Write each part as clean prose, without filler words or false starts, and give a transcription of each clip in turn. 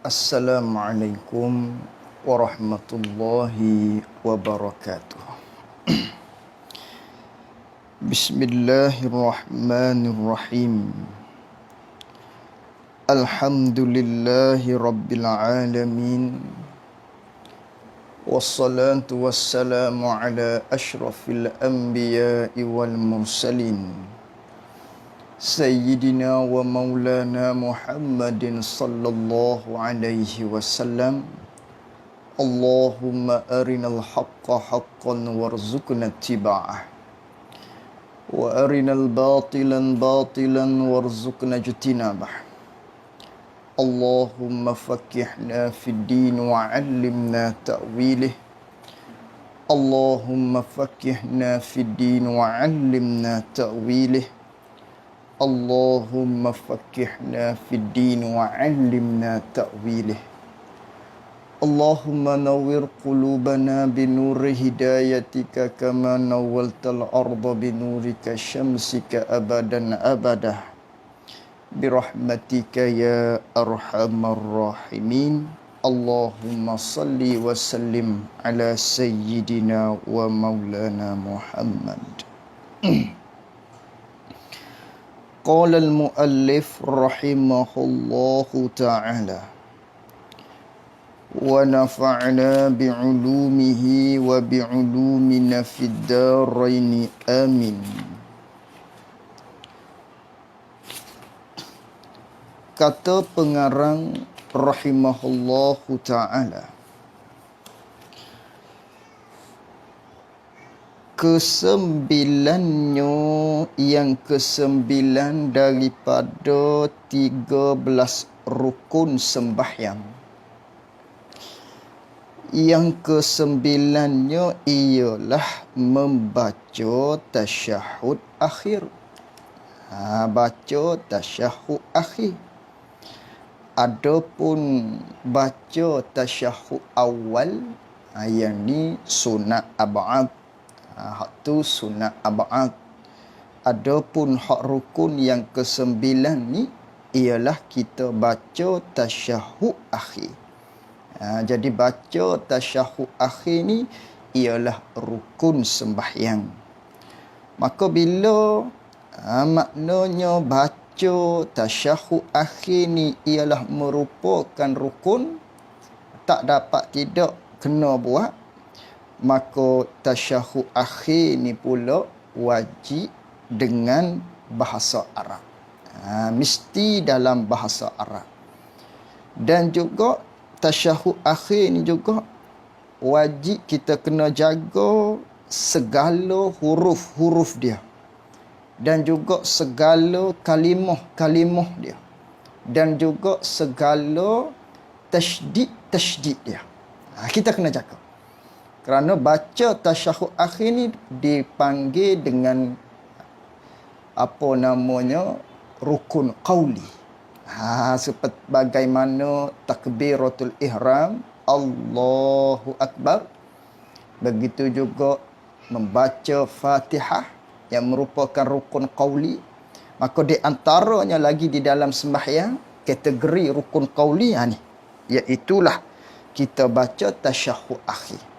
Assalamualaikum warahmatullahi wabarakatuh. Bismillahirrahmanirrahim. Alhamdulillahi rabbil alamin. Wassalatu wassalamu ala ashrafil anbiya'i wal mursalin. Sayyidina wa maulana Muhammadin sallallahu alaihi wasallam. Allahumma arinal haqqa haqqan warzuqna ittiba'ah. Wa arinal batilan batilan warzuqna ijtinabah. Allahumma faqihna fid din wa 'allimna ta'wilih. Allahumma faqihna fid din wa 'allimna ta'wilih. Allahumma faqihna fid din wa 'allimna ta'wilih. Allahumma nawwir qulubana binuri hidayatika kama nawwaltal arda binurika syamsika abadan abadah. Birahmatika ya arhamar rahimin. Allahumma salli wa sallim ala sayyidina wa maulana Muhammad. Qala al-muallif rahimahullahu ta'ala wa nafa'na bi'ulumihi wa bi'ulumina fid daraini amin. Kata pengarang rahimahullahu ta'ala, kesembilannya yang kesembilan daripada 13 rukun sembahyang. Yang kesembilannya ialah membaca tasyahud akhir. Baca tasyahud akhir. Adapun baca tasyahud awal, yang ni sunat ab'ad. Hak tu sunat ab'ad. Adapun hak rukun yang kesembilan ni ialah kita baca tasyahud akhir. Jadi baca tasyahud akhir ni ialah rukun sembahyang. Maka bila maknanya baca tasyahud akhir ni ialah merupakan rukun, tak dapat tidak kena buat, maka tasyahud akhir ni pula wajib dengan bahasa Arab. Mesti dalam bahasa Arab. Dan juga tasyahud akhir ni juga wajib kita kena jaga segala huruf-huruf dia. Dan juga segala kalimah-kalimah dia. Dan juga segala tasydid-tasydid dia. Kita kena jaga. Kerana baca tasyahud akhir ni dipanggil dengan apa namanya, rukun qauli. Seperti bagaimana takbiratul ihram, Allahu Akbar. Begitu juga membaca Fatihah yang merupakan rukun qauli. Maka di antaranya lagi di dalam sembahyang kategori rukun qauli ni, iaitulah kita baca tasyahud akhir.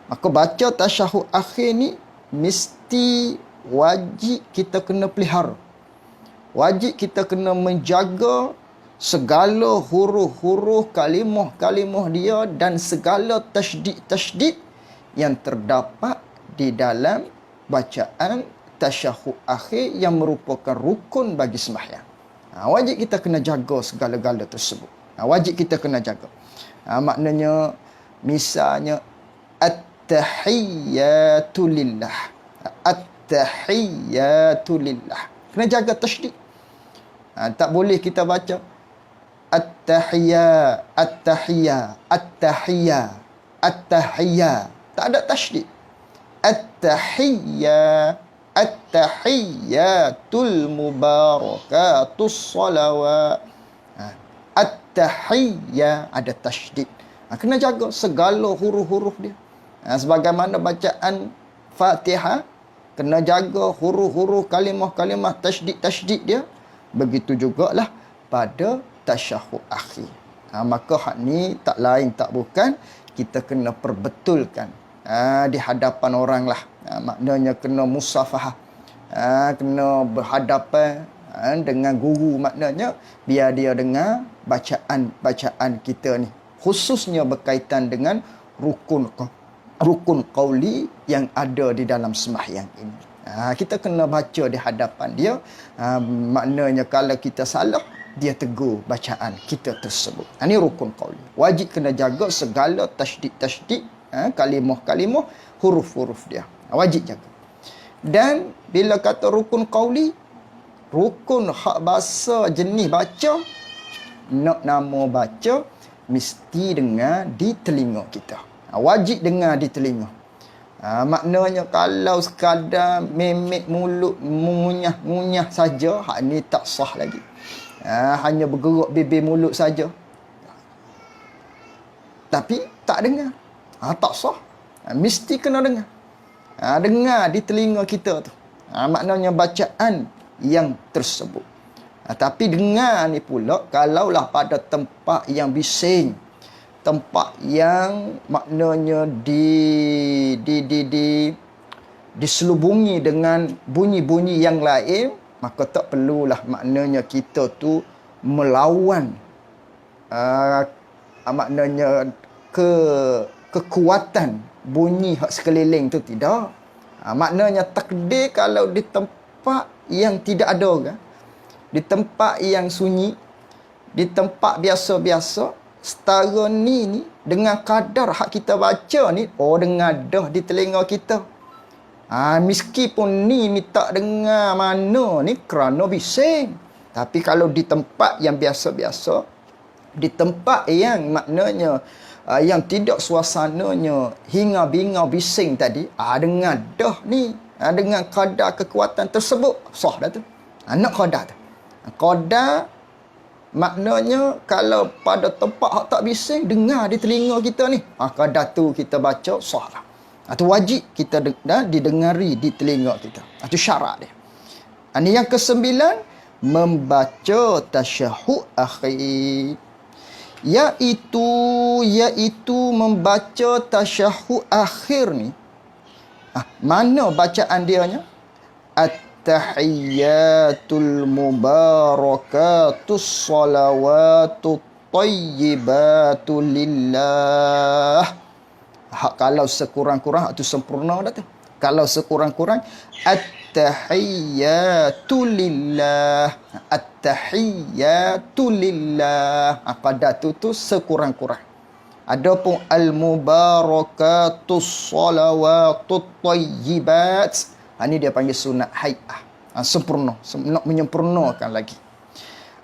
Maka baca tasyahud akhir ni mesti wajib kita kena pelihara. Wajib kita kena menjaga segala huruf-huruf, kalimah-kalimah dia dan segala tasydid-tasydid yang terdapat di dalam bacaan tasyahud akhir yang merupakan rukun bagi sembahyang. Wajib kita kena jaga segala-gala tersebut. Wajib kita kena jaga. Maknanya misalnya at-tahiyyatu lillah. At-tahiyyatu lillah. Kena jaga tasydid. Tak boleh kita baca at-tahiyya, at-tahiyya, at-tahiyya, at-tahiyya. Tak ada tasydid. At-tahiyya, at-tahiyyatul mubarakatus salawat. At-tahiyya ada tasydid. Kena jaga segala huruf-huruf dia. Sebagaimana bacaan Fatihah, kena jaga huruf-huruf, kalimah-kalimah, tasydid-tasydid dia. Begitu jugalah pada tasyahud akhir. Maka hak ni tak lain tak bukan, kita kena perbetulkan di hadapan orang lah. Maknanya kena musafahah, kena berhadapan dengan guru, maknanya biar dia dengar bacaan kita ni, khususnya berkaitan dengan rukun qauli yang ada di dalam sembahyang ini. Kita kena baca di hadapan dia. Maknanya kalau kita salah, dia tegur bacaan kita tersebut. Ini rukun qauli. Wajib kena jaga segala tasydid, kalimah-kalimah, huruf-huruf dia. Wajib jaga. Dan bila kata rukun qauli, rukun hak bahasa jenis baca, nak nama baca mesti dengar di telinga kita. Wajib dengar di telinga. Maknanya kalau sekadar memek mulut, ngunyah saja, hak ni tak sah lagi. Hanya bergerak bibir mulut saja, tapi tak dengar, tak sah. Mesti kena dengar. Dengar di telinga kita tu. Maknanya bacaan yang tersebut. Tapi dengar ni pula kalaulah pada tempat yang bising, tempat yang maknanya diselubungi dengan bunyi-bunyi yang lain, maka tak perlulah maknanya kita tu melawan maknanya kekuatan bunyi hak sekeliling tu, tidak. Maknanya takdir kalau di tempat yang tidak ada orang, di tempat yang sunyi, di tempat biasa-biasa, setara ni dengan kadar hak kita baca ni, dengar dah di telinga kita. Meskipun ni tak dengar mana ni kerana bising. Tapi kalau di tempat yang biasa-biasa, di tempat yang maknanya yang tidak suasananya hinga-binga bising tadi, dengar dah ni, dengan kadar kekuatan tersebut, sah dah tu. Nak kadar tu. Kadar maknanya kalau pada tempat hak tak bising, dengar di telinga kita ni, kadar tu kita baca sah lah. Itu wajib kita didengari di telinga kita. Itu syarat dia. Ini yang ke-9, membaca tasyahud akhir. Iaitu membaca tasyahud akhir ni. Mana bacaan dianya? At-tahiyyatul mubarakatus salawatut tayyibatu lillah. Kalau sekurang-kurang itu sempurna dah tu. Kalau sekurang-kurang at-tahiyyatu lillah. At-tahiyyatu lillah. Pada tu sekurang-kurang. Adapun al-mubarakatus salawatut tayyibat, ini dia panggil sunat hai'ah. Sempurna, nak menyempurnakan lagi.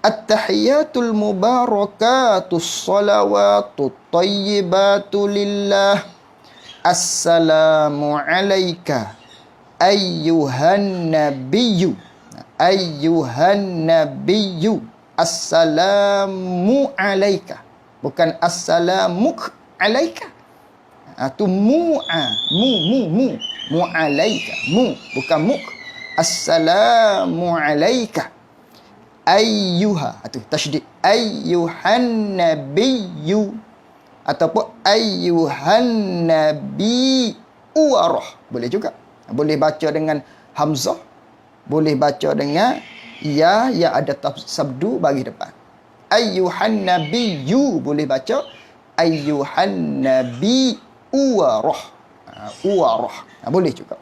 At-tahiyyatul mubarakatus salawatut tayyibatu lillah. Assalamu alayka ayyuhan nabiyyu. Ayyuhan nabiyyu. Assalamu alayka. Bukan assalamuk alayka. Tu mu alayka. Mu, bukan muk. Assalamu alayka ayyuha, itu tasydid, ayyuhan nabiyyu, ataupun ayyuhan nabi warah, boleh juga. Boleh baca dengan hamzah, boleh baca dengan ya yang ada sabdu bagi depan. Ayyuhan nabiyyu, boleh baca ayyuhan nabi warah. Boleh juga.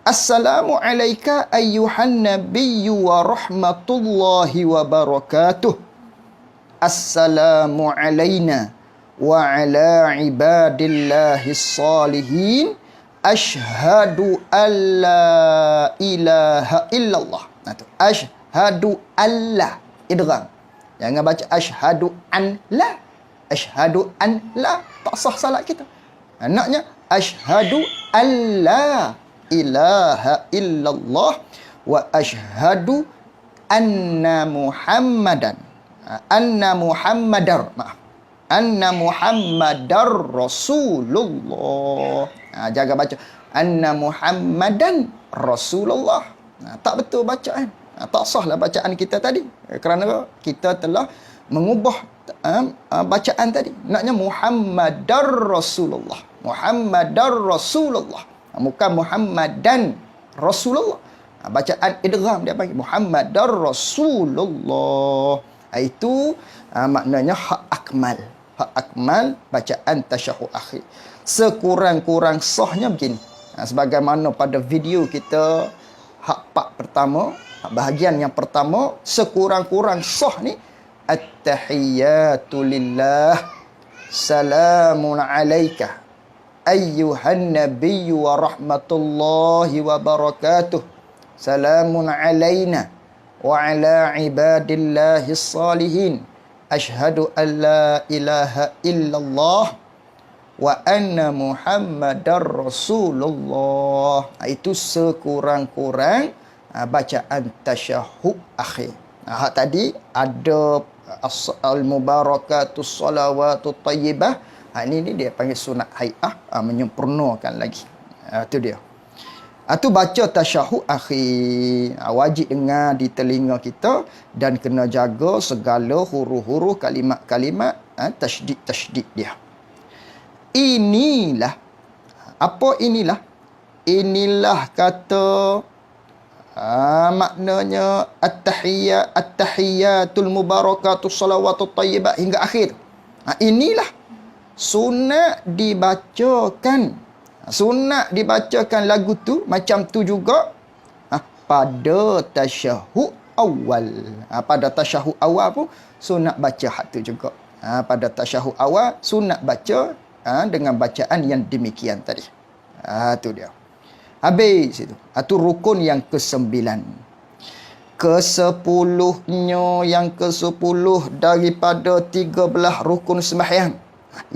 Assalamu alayka ayyuhan nabiyyu wa rahmatullahi wa barakatuh. Assalamu alayna wa ala ibadillahis salihin. Ashhadu an la ilaha illallah. Ashhadu an la. Idgham. Jangan baca ashhadu an la. Ashhadu an la. Tak sah salat kita. Naknya ashhadu an la ilaha illallah wa ashhadu anna muhammadar rasulullah. Jaga baca anna muhammadan rasulullah. Tak betul bacaan. Tak sahlah bacaan kita tadi, kerana kita telah mengubah bacaan tadi. Naknya Muhammadar Rasulullah. Muhammadar Rasulullah. Bukan Muhammadan Rasulullah. Bacaan idgham dia panggil Muhammadar Rasulullah. Itu maknanya hak akmal. Hak akmal bacaan tasyahud akhir. Sekurang-kurang sahnya begini. Sebagaimana pada video kita hak part pertama, bahagian yang pertama, sekurang-kurang sah ni at-tahiyyatu lillah, salamun alaika ayyuhan nabiyyu wa rahmatullahi wa barakatuh, salamun alaina wa ala ibadillahi salihin, ashhadu an la ilaha illallah wa anna Muhammadar Rasulullah. Itu sekurang-kurang bacaan tasyahud akhir. Hak tadi ada al-mubarakatus salawatut tayyibah. Ini dia panggil sunat hai'ah, menyempurnakan lagi. Itu dia. Itu baca tasyahud akhir. Wajib dengar di telinga kita dan kena jaga segala huruf-huruf, kalimat-kalimat, tasydid-tasydid dia. Inilah. Apa inilah? Inilah kata maknanya at-tahiyyatul mubarakatus salawatut tayyibat hingga akhir. Inilah sunat dibacakan. Sunat dibacakan lagu tu macam tu juga pada tasyahud awal. Pada tasyahud awal pun sunat baca hak tu juga. Pada tasyahud awal sunat baca dengan bacaan yang demikian tadi. Itu dia. Habis itu. Itu rukun yang ke-9. Ke-10-nya yang ke-10 daripada 13 rukun sembahyang.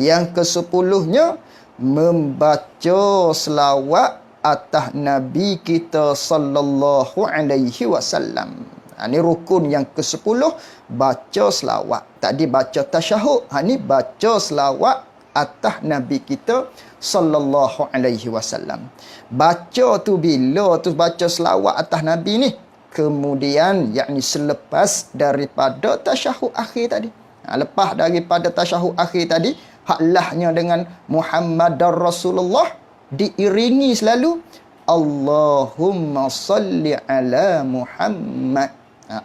Yang ke-10-nya membaca selawat atas Nabi kita sallallahu alaihi wasallam. Ini rukun yang ke-10, baca selawat. Tadi baca tasyahud, ini baca selawat atas Nabi kita sallallahu alaihi wasallam. Baca tu bila tu baca selawat atas Nabi ni? Kemudian yakni selepas daripada tasyahud akhir tadi. Lepas daripada tasyahud akhir tadi, haklahnya dengan Muhammadar Rasulullah diiringi selalu Allahumma salli ala Muhammad.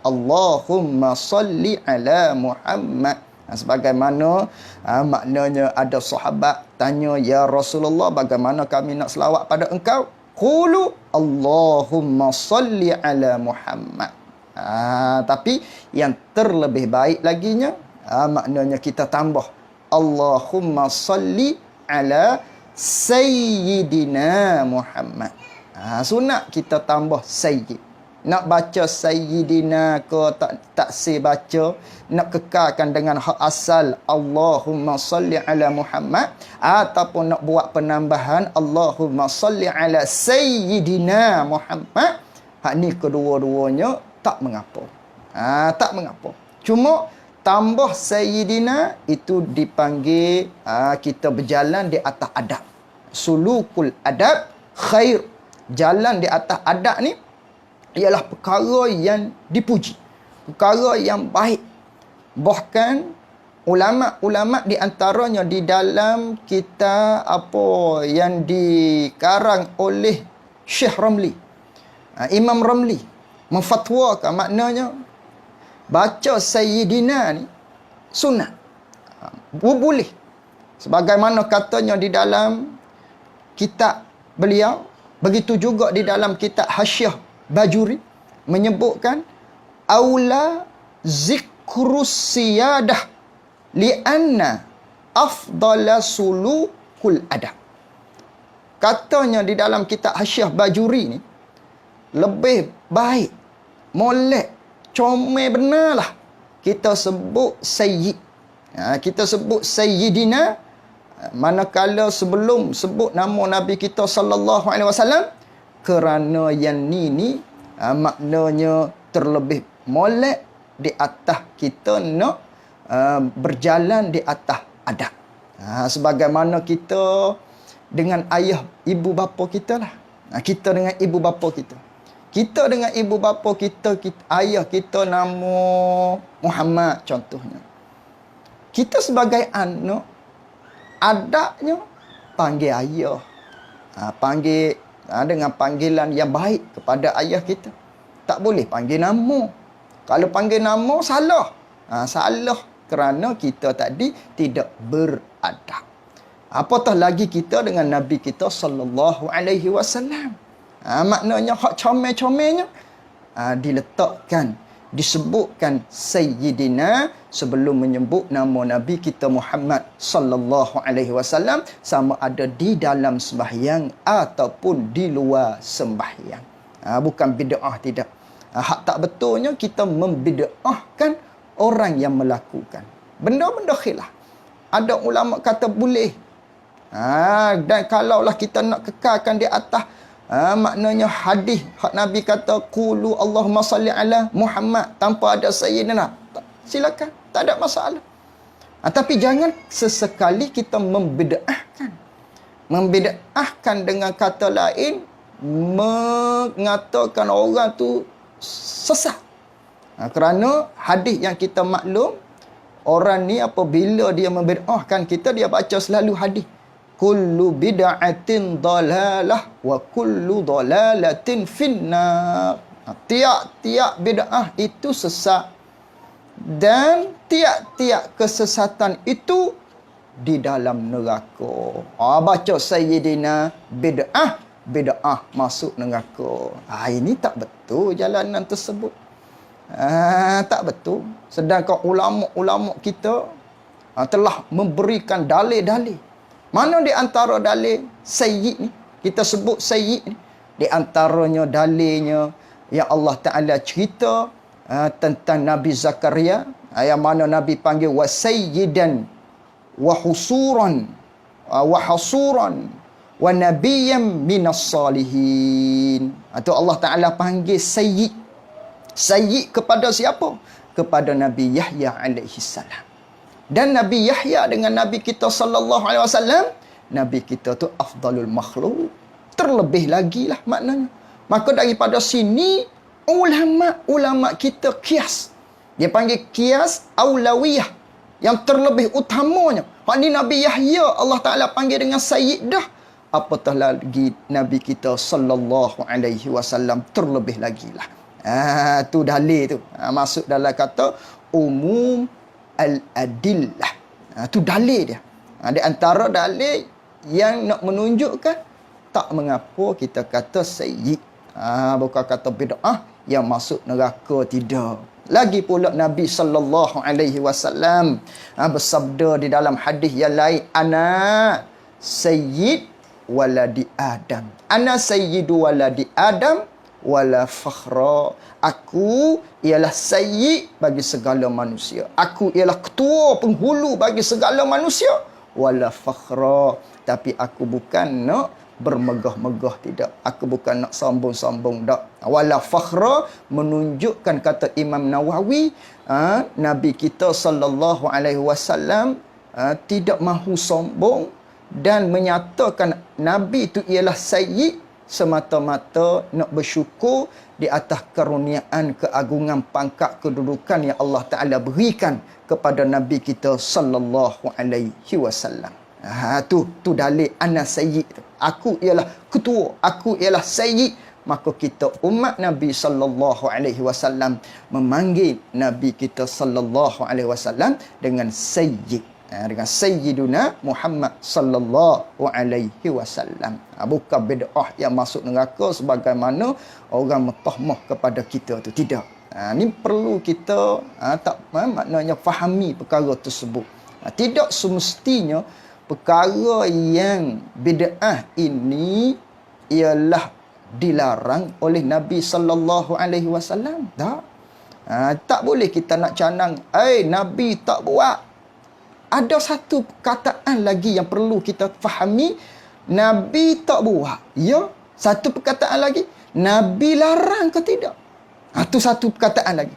Allahumma salli ala Muhammad. Sebagaimana maknanya ada sahabat tanya, ya Rasulullah, bagaimana kami nak selawat pada engkau? Qulu Allahumma salli ala Muhammad. Tapi yang terlebih baik laginya, maknanya kita tambah Allahumma salli ala Sayyidina Muhammad. Sunat kita tambah Sayyid. Nak baca Sayyidina ke tak baca, nak kekalkan dengan hak asal Allahumma salli ala Muhammad, ataupun nak buat penambahan Allahumma salli ala Sayyidina Muhammad, hak ni kedua-duanya tak mengapa. Tak mengapa. Cuma tambah Sayyidina itu dipanggil kita berjalan di atas adab. Sulukul adab khair. Jalan di atas adab ni ialah perkara yang dipuji, perkara yang baik. Bahkan ulama-ulama di antaranya di dalam kitab apa yang dikarang oleh Syekh Ramli, Imam Ramli memfatwakan maknanya baca Sayyidina ni sunat, boleh. Sebagaimana katanya di dalam kitab beliau, begitu juga di dalam kitab Hasyiah Bajuri menyebutkan aula zikrus siyadah lianna afdala sulukul adab. Katanya di dalam kitab Hasyiah Bajuri ni, lebih baik, molek, comel benarlah kita sebut sayyid. Kita sebut sayyidina manakala sebelum sebut nama Nabi kita sallallahu alaihi wasallam, kerana yang ni maknanya terlebih molek di atas kita nak berjalan di atas adab. Sebagaimana kita dengan ayah ibu bapa kita lah. Kita dengan ibu bapa kita. Kita dengan ibu bapa kita, ayah kita nama Muhammad contohnya. Kita sebagai anak, adabnya panggil ayah. Panggil dengan panggilan yang baik kepada ayah kita. Tak boleh panggil nama. Kalau panggil nama, salah. Salah kerana kita tadi tidak beradab. Apatah lagi kita dengan Nabi kita sallallahu alaihi wasallam. Maknanya hak comel-comelnya diletakkan, disebutkan Sayyidina sebelum menyebut nama Nabi kita Muhammad sallallahu alaihi wasallam, sama ada di dalam sembahyang ataupun di luar sembahyang. Bukan bid'ah, tidak. Hak tak betulnya kita membid'ahkan orang yang melakukan benda-benda khilaf. Ada ulama kata boleh. Dan kalaulah kita nak kekalkan di atas maknanya hadis hak Nabi kata qulu Allahumma salli ala Muhammad tanpa ada sayyidina, silakan, tak ada masalah. Tapi jangan sesekali kita membid'ahkan dengan kata lain, mengatakan orang tu sesat. Kerana hadis yang kita maklum, orang ni apabila dia membid'ahkan kita, dia baca selalu hadis kullu bid'atin dalalah wa kullu dalalatin finnar. Tiap-tiap bid'ah itu sesat dan tiap-tiap kesesatan itu di dalam neraka. Baca Sayyidina bid'ah masuk neraka. Ini tak betul jalanan tersebut. Tak betul. Sedangkan ulama-ulama kita telah memberikan dalil-dalil. Mana di antara dalil sayyid ni? Kita sebut sayyid ni. Di antaranya dalilnya yang Allah Ta'ala cerita tentang Nabi Zakaria, yang mana Nabi panggil wa sayyidan wa husuran wa hasuran wa nabiyyan minas salihin. Itu Allah Ta'ala panggil sayyid. Sayyid kepada siapa? Kepada Nabi Yahya alaihi salam. Dan Nabi Yahya dengan Nabi kita sallallahu alaihi wasallam, Nabi kita tu afdalul makhluk. Terlebih lagi lah maknanya. Maka daripada sini, ulama' kita kias. Dia panggil kias aulawiyah. Yang terlebih utamanya. Hak ni Nabi Yahya Allah Ta'ala panggil dengan sayyid dah. Apatah lagi Nabi kita sallallahu alaihi wasallam terlebih lagi lah. Tu dalil tu. Masuk dalam kata umum al-adillah. Tu dalil dia. Di antara dalil yang nak menunjukkan tak mengapa kita kata sayyid. Bukan kata bid'ah yang masuk neraka, tidak. Lagi pula Nabi sallallahu alaihi wasallam bersabda di dalam hadis yang lain, ana sayyid waladi Adam. Ana sayyidu waladi Adam wala fakhra. Aku ialah sayyid bagi segala manusia. Aku ialah ketua penghulu bagi segala manusia. Wala fakhra. Tapi aku bukan nak bermegah-megah, tidak. Aku bukan nak sombong-sombong, tak. Wala fakhra menunjukkan, kata Imam Nawawi, Nabi kita sallallahu alaihi wasallam tidak mahu sombong dan menyatakan Nabi itu ialah sayyid semata-mata nak bersyukur di atas karuniaan, keagungan, pangkat, kedudukan yang Allah Ta'ala berikan kepada Nabi kita sallallahu alaihi wasallam. Tu dalil ana sayyid. Aku ialah ketua, aku ialah sayyid. Maka kita umat Nabi sallallahu alaihi wasallam memanggil Nabi kita sallallahu alaihi wasallam dengan sayyid. Dengan Sayyiduna Muhammad sallallahu alaihi wasallam. Bukan bid'ah yang masuk neraka sebagaimana orang mentahmah kepada kita tu, tidak. Ni perlu kita maknanya fahami perkara tersebut. Tidak semestinya perkara yang bid'ah ini ialah dilarang oleh Nabi sallallahu alaihi wasallam. Tak boleh kita nak canang, Nabi tak buat. Ada satu perkataan lagi yang perlu kita fahami. Nabi tak buat. Ya, satu perkataan lagi. Nabi larang ke tidak? Itu satu perkataan lagi.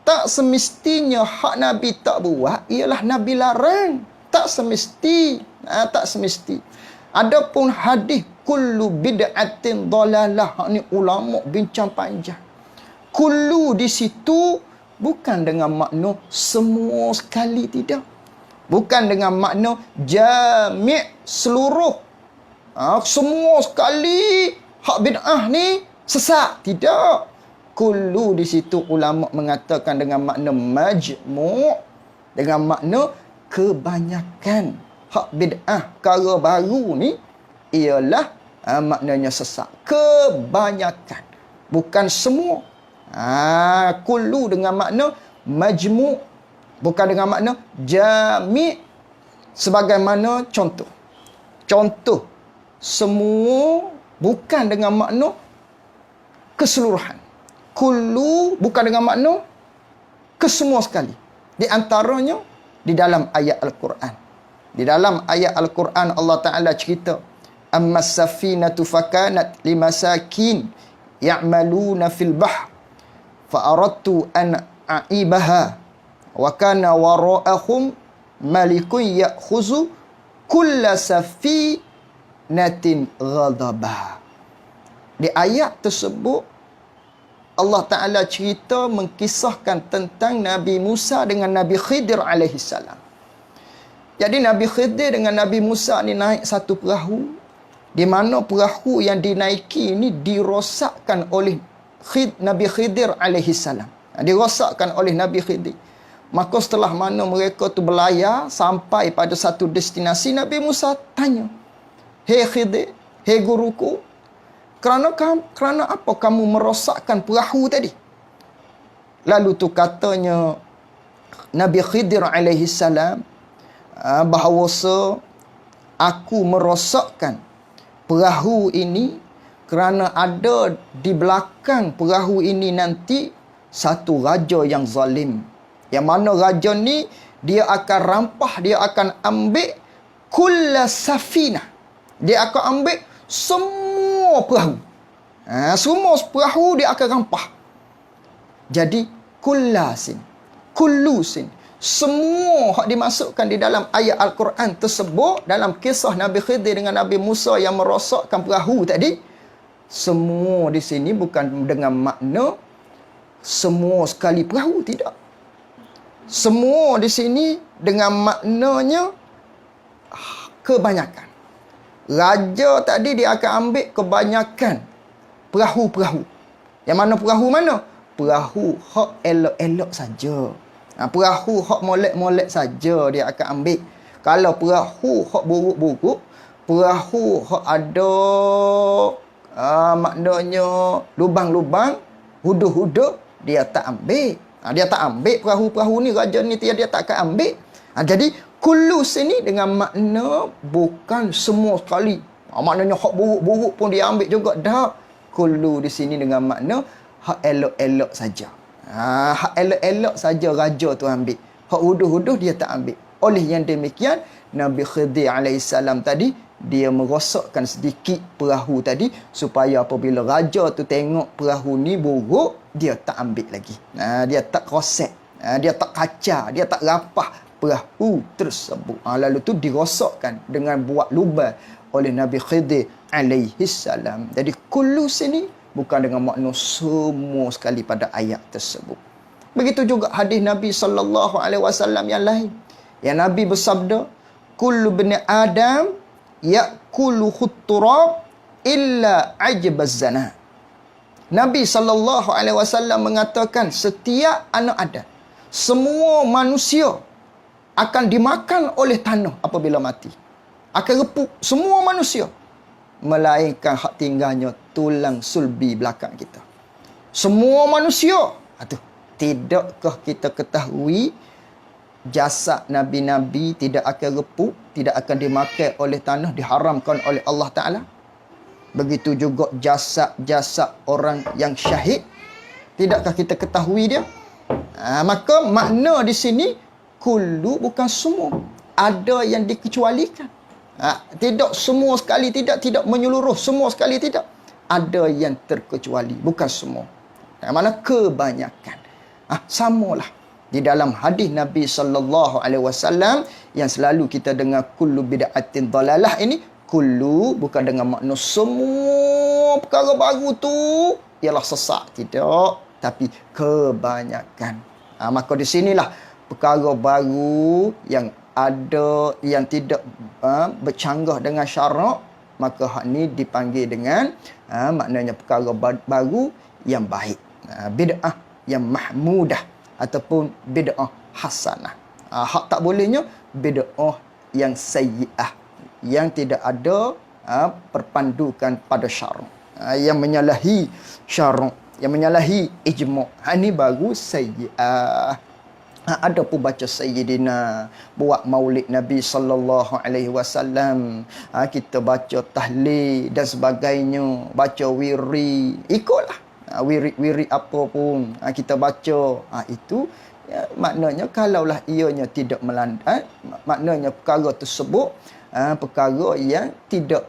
Tak semestinya hak Nabi tak buat ialah Nabi larang. Tak semesti. Tak semesti. Adapun hadis kullu bid'atin dalalah, hak ni ulama bincang panjang. Kullu di situ bukan dengan makna semua sekali, tidak. Bukan dengan makna jami' seluruh. Semua sekali hak bid'ah ni sesat. Tidak. Kullu di situ ulama mengatakan dengan makna majmu'. Dengan makna kebanyakan. Hak bid'ah perkara baru ni ialah maknanya sesat. Kebanyakan. Bukan semua. Kullu dengan makna majmu'. Bukan dengan makna jami'. Sebagaimana contoh. Contoh. Semua bukan dengan makna keseluruhan. Kullu bukan dengan makna kesemua sekali. Di antaranya di dalam ayat Al-Quran. Di dalam ayat Al-Quran Allah Ta'ala cerita. Amma safinatu fakanat limasakin ya'maluna fil bahr. Fa'aradtu an a'ibaha. Wa kana wara'ahum malikun ya'khuzu kulla safinatin ghadabah. Di ayat tersebut Allah Ta'ala cerita mengkisahkan tentang Nabi Musa dengan Nabi Khidir alaihissalam. Jadi Nabi Khidir dengan Nabi Musa ni naik satu perahu, di mana perahu yang dinaiki ini dirosakkan oleh Nabi Khidir alaihissalam. Dirosakkan oleh Nabi Khidir. Maka setelah mana mereka tu berlayar sampai pada satu destinasi, Nabi Musa tanya, "Hei Khidir, hei guruku, kerana apa kamu merosakkan perahu tadi?" Lalu tu katanya Nabi Khidir alaihissalam, bahawasa aku merosakkan perahu ini kerana ada di belakang perahu ini nanti satu raja yang zalim. Yang mana raja ni dia akan rampah, dia akan ambil kulla safinah. Dia akan ambil semua perahu. Semua perahu dia akan rampah. Jadi kullasin, kullusin, semua hak dimasukkan di dalam ayat Al-Quran tersebut, dalam kisah Nabi Khidir dengan Nabi Musa yang merosakkan perahu tadi, semua di sini bukan dengan makna semua sekali perahu, tidak. Semua di sini dengan maknanya kebanyakan. Raja tadi dia akan ambil kebanyakan perahu-perahu. Yang mana perahu mana? Perahu hak elok-elok saja. Perahu hak molek-molek saja dia akan ambil. Kalau perahu hak buruk-buruk, perahu hak ada maknanya lubang-lubang, huduh-huduh, dia tak ambil. Dia tak ambil perahu-perahu ni, raja ni dia tak akan ambil. Jadi kulus ini dengan makna bukan semua sekali. Maknanya hak buruk-buruk pun dia ambil juga. Tak. Kulu di sini dengan makna hak elok-elok saja. Hak elok-elok saja raja tu ambil. Hak huduh-huduh dia tak ambil. Oleh yang demikian, Nabi Khidir alaihissalam tadi, dia merosakkan sedikit perahu tadi supaya apabila raja tu tengok perahu ni buruk, dia tak ambil lagi. Dia tak rosak, dia tak kacau, dia tak rapah perahu tersebut. Lalu tu dirosakkan dengan buat lubang oleh Nabi Khidir alaihissalam. Jadi kullu sini bukan dengan makna semua sekali pada ayat tersebut. Begitu juga hadis Nabi sallallahu alaihi wasallam yang lain. Yang Nabi bersabda, kullu bani Adam ya'kulu khutturab illa ajbaz zana. Nabi sallallahu alaihi wasallam mengatakan setiap anak Adam, semua manusia akan dimakan oleh tanah apabila mati. Akan repuk semua manusia, melainkan hak tinggalnya tulang sulbi belakang kita. Semua manusia. Tidakkah kita ketahui jasad Nabi-Nabi tidak akan repuk, tidak akan dimakan oleh tanah, diharamkan oleh Allah Ta'ala? Begitu juga jasad-jasad orang yang syahid. Tidakkah kita ketahui dia? Maka makna di sini, kullu bukan semua. Ada yang dikecualikan. Tidak semua sekali, tidak menyeluruh semua sekali, tidak. Ada yang terkecuali, bukan semua. Yang mana kebanyakan. Samalah di dalam hadis Nabi sallallahu alaihi wasallam yang selalu kita dengar kullu bid'atin dalalah ini, kullu bukan dengan makna semua perkara baru tu ialah sesat, tidak, tapi kebanyakan. Maka di sinilah perkara baru yang ada yang tidak bercanggah dengan syarak, maka hak ni dipanggil dengan maknanya perkara baru yang baik. Bid'ah yang mahmudah ataupun bid'ah hasanah. Hak tak bolehnya bid'ah yang sayyi'ah, yang tidak ada perpandukan pada syarak, yang menyalahi syarak, yang menyalahi ijma'. Ini baru sayyi'ah. Ada pun baca Sayyidina, buat maulid Nabi sallallahu alaihi wasallam, kita baca tahlil dan sebagainya, baca wiri, ikutlah wiri apa pun kita baca. Itu ya, maknanya kalaulah ianya tidak melandai, maknanya perkara tersebut perkara yang tidak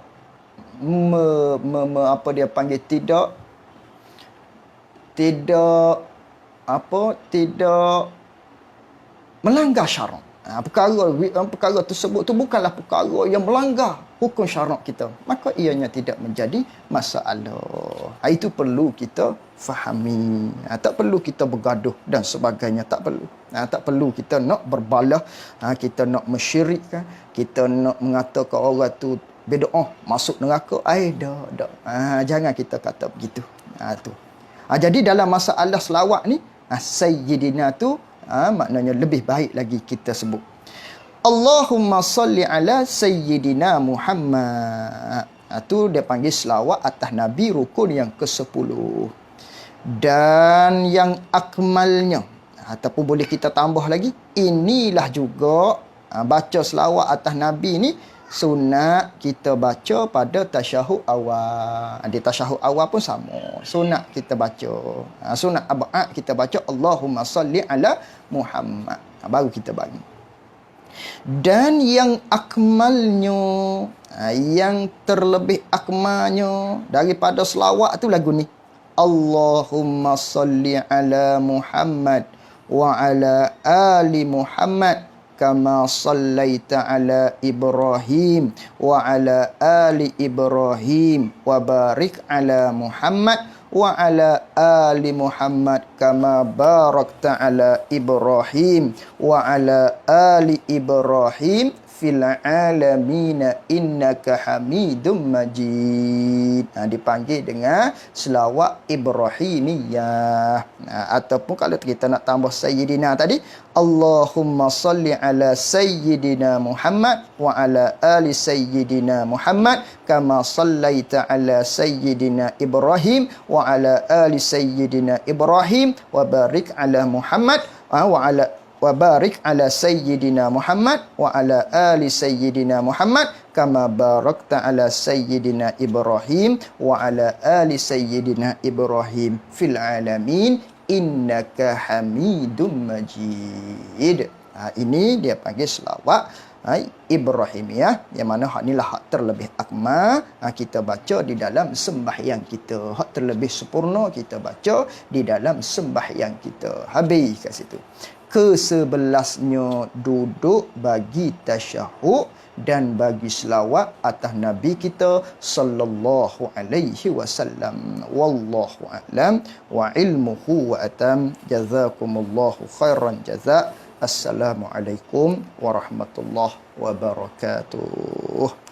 apa dia panggil, tidak melanggar syarak. Perkara tersebut tu bukanlah perkara yang melanggar hukum syarak kita, maka ianya tidak menjadi masalah. Itu perlu kita fahami. Tak perlu kita bergaduh dan sebagainya, tak perlu. Tak perlu kita nak berbalah, kita nak mensyirikkan, kita nak mengatakan orang tu bid'ah, masuk neraka. Jangan kita kata begitu. Jadi dalam masalah selawat ni, Sayyidina tu maknanya lebih baik lagi kita sebut Allahumma salli ala Sayyidina Muhammad. Itu dia panggil selawat atas Nabi, rukun yang ke-10. Dan yang akmalnya, ataupun boleh kita tambah lagi, inilah juga baca selawat atas Nabi ni sunat kita baca pada tasyahud awal. Di tasyahud awal pun sama, sunat kita baca. Sunat abad kita baca Allahumma salli ala Muhammad, baru kita bagi. Dan yang akmalnya, yang terlebih akmalnya daripada selawat tu lagu ni, Allahumma salli ala Muhammad wa ala ali Muhammad kama sallaita ala Ibrahim wa ala ali Ibrahim wa barik ala Muhammad wa ala ali Muhammad kama barakta ala Ibrahim wa ala ali Ibrahim fil alamin innaka Hamidum Majid. Dipanggil dengan selawat Ibrahimiyah. Ataupun kalau kita nak tambah Sayyidina tadi, Allahumma salli ala Sayyidina Muhammad wa ala ali Sayyidina Muhammad kama sallaita ala Sayyidina Ibrahim wa ala ali Sayyidina Ibrahim wa barik ala Muhammad wa barik ala Sayyidina Muhammad wa ala ali Sayyidina Muhammad kama barakta ala Sayyidina Ibrahim wa ala ali Sayyidina Ibrahim fil alamin innaka Hamidum Majid. Ini dia panggil selawat Ibrahimiyah, yang mana hak inilah hak terlebih akmal kita baca di dalam sembahyang kita. Hak terlebih sempurna kita baca di dalam sembahyang kita. Habis kat situ. Ke-11nya duduk bagi tasyahud dan bagi selawat atas Nabi kita sallallahu alaihi wasallam. Wallahu a'lam wa ilmuhu wa atam. Jazakumullahu khairan jazaa. Assalamualaikum warahmatullahi wabarakatuh.